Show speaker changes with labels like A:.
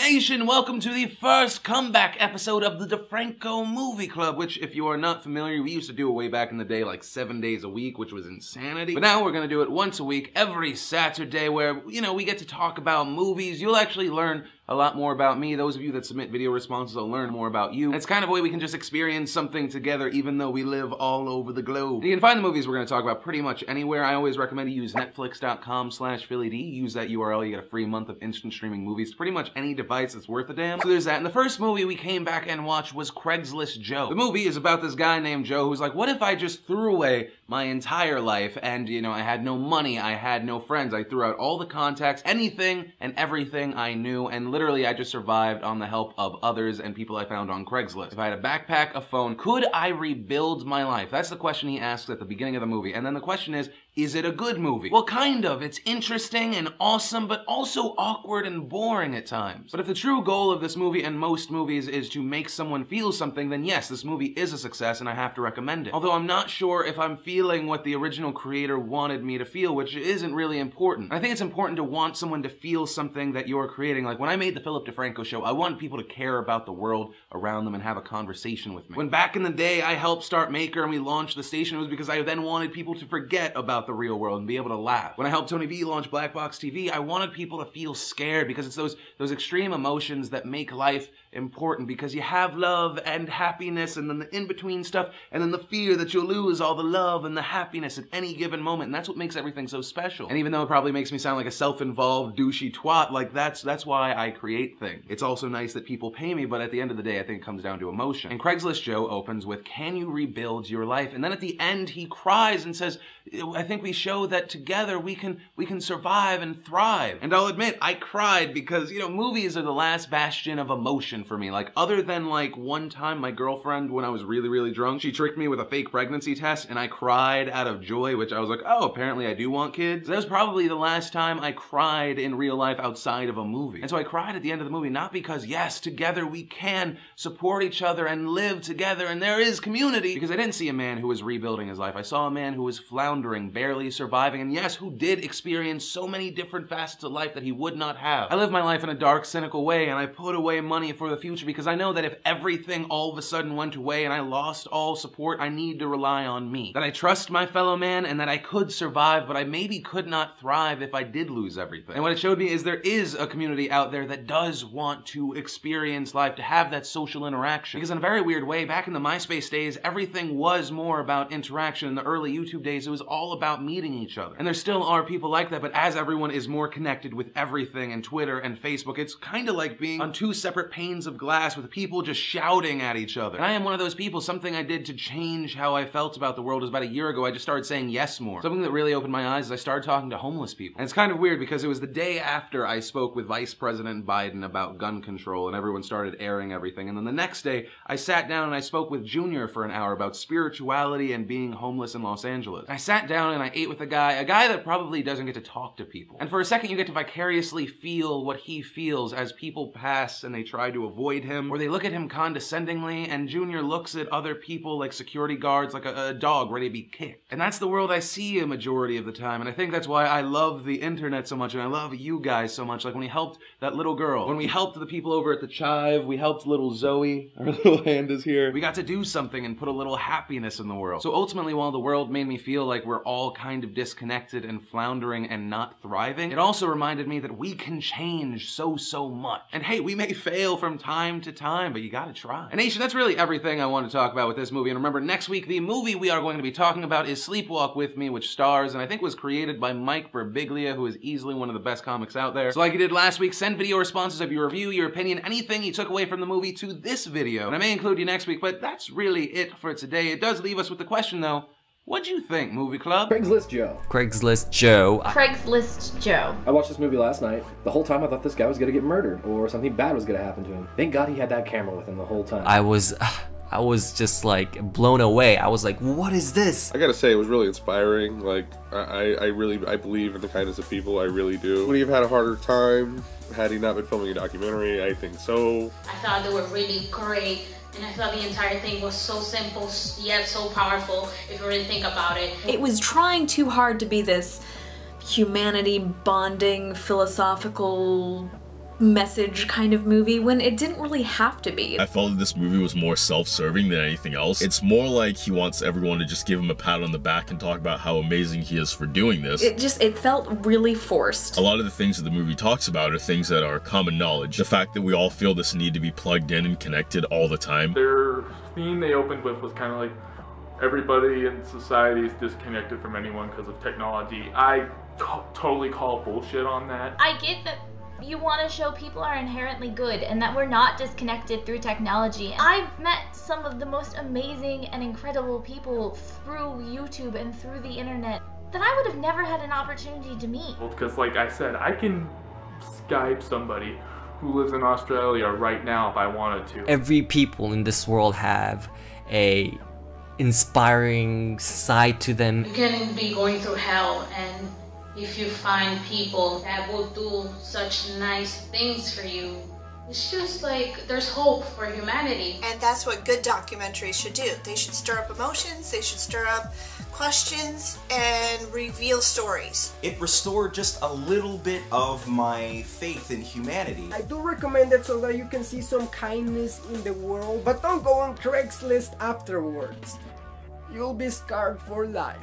A: Nation, welcome to the first comeback episode of the DeFranco Movie Club, which, if you are not familiar, we used to do it way back in the day, like 7 days a week, which was insanity. But now we're gonna do it once a week, every Saturday, where, we get to talk about movies. You'll actually learn a lot more about me. Those of you that submit video responses will learn more about you. And it's kind of a way we can just experience something together, even though we live all over the globe. And you can find the movies we're gonna talk about pretty much anywhere. I always recommend you use netflix.com/PhillyD. Use that URL, you get a free month of instant streaming movies to pretty much any device that's worth a damn. So there's that. And the first movie we came back and watched was Craigslist Joe. The movie is about this guy named Joe who's like, what if I just threw away my entire life and, I had no money, I had no friends, I threw out all the contacts, anything and everything I knew, and literally I just survived on the help of others and people I found on Craigslist. If I had a backpack, a phone, could I rebuild my life? That's the question he asks at the beginning of the movie. And then the question is it a good movie? Well, kind of. It's interesting and awesome, but also awkward and boring at times. But if the true goal of this movie and most movies is to make someone feel something, then yes, this movie is a success and I have to recommend it. Although I'm not sure if I'm feeling what the original creator wanted me to feel, which isn't really important. I think it's important to want someone to feel something that you're creating. Like when I made the Philip DeFranco show, I wanted people to care about the world around them and have a conversation with me. When back in the day I helped start Maker and we launched the station, it was because I then wanted people to forget about the real world and be able to laugh. When I helped Tony V launch Black Box TV, I wanted people to feel scared because it's those extreme emotions that make life important, because you have love and happiness and then the in-between stuff and then the fear that you'll lose all the love and the happiness at any given moment, and that's what makes everything so special. And even though it probably makes me sound like a self-involved douchey twat, like that's why I create things. It's also nice that people pay me, but at the end of the day I think it comes down to emotion. And Craigslist Joe opens with, can you rebuild your life? And then at the end he cries and says, I think we show that together we can survive and thrive. And I'll admit, I cried because, movies are the last bastion of emotion for me. Like, other than like one time my girlfriend, when I was really, really drunk, she tricked me with a fake pregnancy test and I cried out of joy, which I was like, oh, apparently I do want kids. That was probably the last time I cried in real life outside of a movie. And so I cried at the end of the movie, not because, yes, together we can support each other and live together and there is community, because I didn't see a man who was rebuilding his life. I saw a man who was floundering, barely surviving, and yes, who did experience so many different facets of life that he would not have. I live my life in a dark, cynical way, and I put away money for the future because I know that if everything all of a sudden went away and I lost all support, I need to rely on me. That I trust my fellow man and that I could survive, but I maybe could not thrive if I did lose everything. And what it showed me is there is a community out there that does want to experience life, to have that social interaction. Because in a very weird way, back in the MySpace days, everything was more about interaction. In the early YouTube days, it was all about meeting each other. And there still are people like that, but as everyone is more connected with everything, and Twitter and Facebook, it's kind of like being on two separate panes of glass with people just shouting at each other. And I am one of those people. Something I did to change how I felt about the world is about a year ago, I just started saying yes more. Something that really opened my eyes is I started talking to homeless people. And it's kind of weird because it was the day after I spoke with Vice President Biden about gun control and everyone started airing everything. And then the next day, I sat down and I spoke with Junior for an hour about spirituality and being homeless in Los Angeles. I sat down and I ate with a guy that probably doesn't get to talk to people. And for a second, you get to vicariously feel what he feels as people pass and they try to avoid him, or they look at him condescendingly, and Junior looks at other people like security guards, like a dog ready to be kicked. And that's the world I see a majority of the time, and I think that's why I love the internet so much, and I love you guys so much. Like when we helped that little girl, when we helped the people over at the Chive, we helped little Zoe, our little hand is here. We got to do something and put a little happiness in the world. So ultimately, while the world made me feel like we're all kind of disconnected and floundering and not thriving, it also reminded me that we can change so much. And hey, we may fail from time to time, but you gotta try. And Nation, that's really everything I want to talk about with this movie. And remember, next week, the movie we are going to be talking about is Sleepwalk With Me, which stars, and I think was created by Mike Birbiglia, who is easily one of the best comics out there. So like you did last week, send video responses of your review, your opinion, anything you took away from the movie to this video. And I may include you next week, but that's really it for today. It does leave us with the question, though, what'd you think, Movie Club?
B: Craigslist Joe.
C: Craigslist Joe.
D: Craigslist Joe.
B: I watched this movie last night. The whole time I thought this guy was gonna get murdered or something bad was gonna happen to him. Thank God he had that camera with him the whole time.
C: I was just like blown away. I was like, what is this?
E: I gotta say, it was really inspiring. Like, I believe in the kindness of people, I really do. Would he have had a harder time had he not been filming a documentary? I think so.
F: I thought they were really great, and I thought the entire thing was so simple yet so powerful if you really think about it.
D: It was trying too hard to be this humanity bonding philosophical message kind of movie when it didn't really have to be.
G: I felt that this movie was more self-serving than anything else. It's more like he wants everyone to just give him a pat on the back and talk about how amazing he is for doing this.
D: It felt really forced.
G: A lot of the things that the movie talks about are things that are common knowledge. The fact that we all feel this need to be plugged in and connected all the time.
H: Their theme they opened with was kind of like everybody in society is disconnected from anyone because of technology. I totally call bullshit on that.
I: I get that you want to show people are inherently good and that we're not disconnected through technology. I've met some of the most amazing and incredible people through YouTube and through the internet that I would have never had an opportunity to meet.
H: Well, because like I said, I can Skype somebody who lives in Australia right now if I wanted to.
C: Every people in this world have a inspiring side to them.
F: You can be going through hell, and if you find people that will do such nice things for you, it's just like there's hope for humanity.
J: And that's what good documentaries should do. They should stir up emotions, they should stir up questions, and reveal stories.
K: It restored just a little bit of my faith in humanity.
L: I do recommend it so that you can see some kindness in the world, but don't go on Craigslist afterwards. You'll be scarred for life.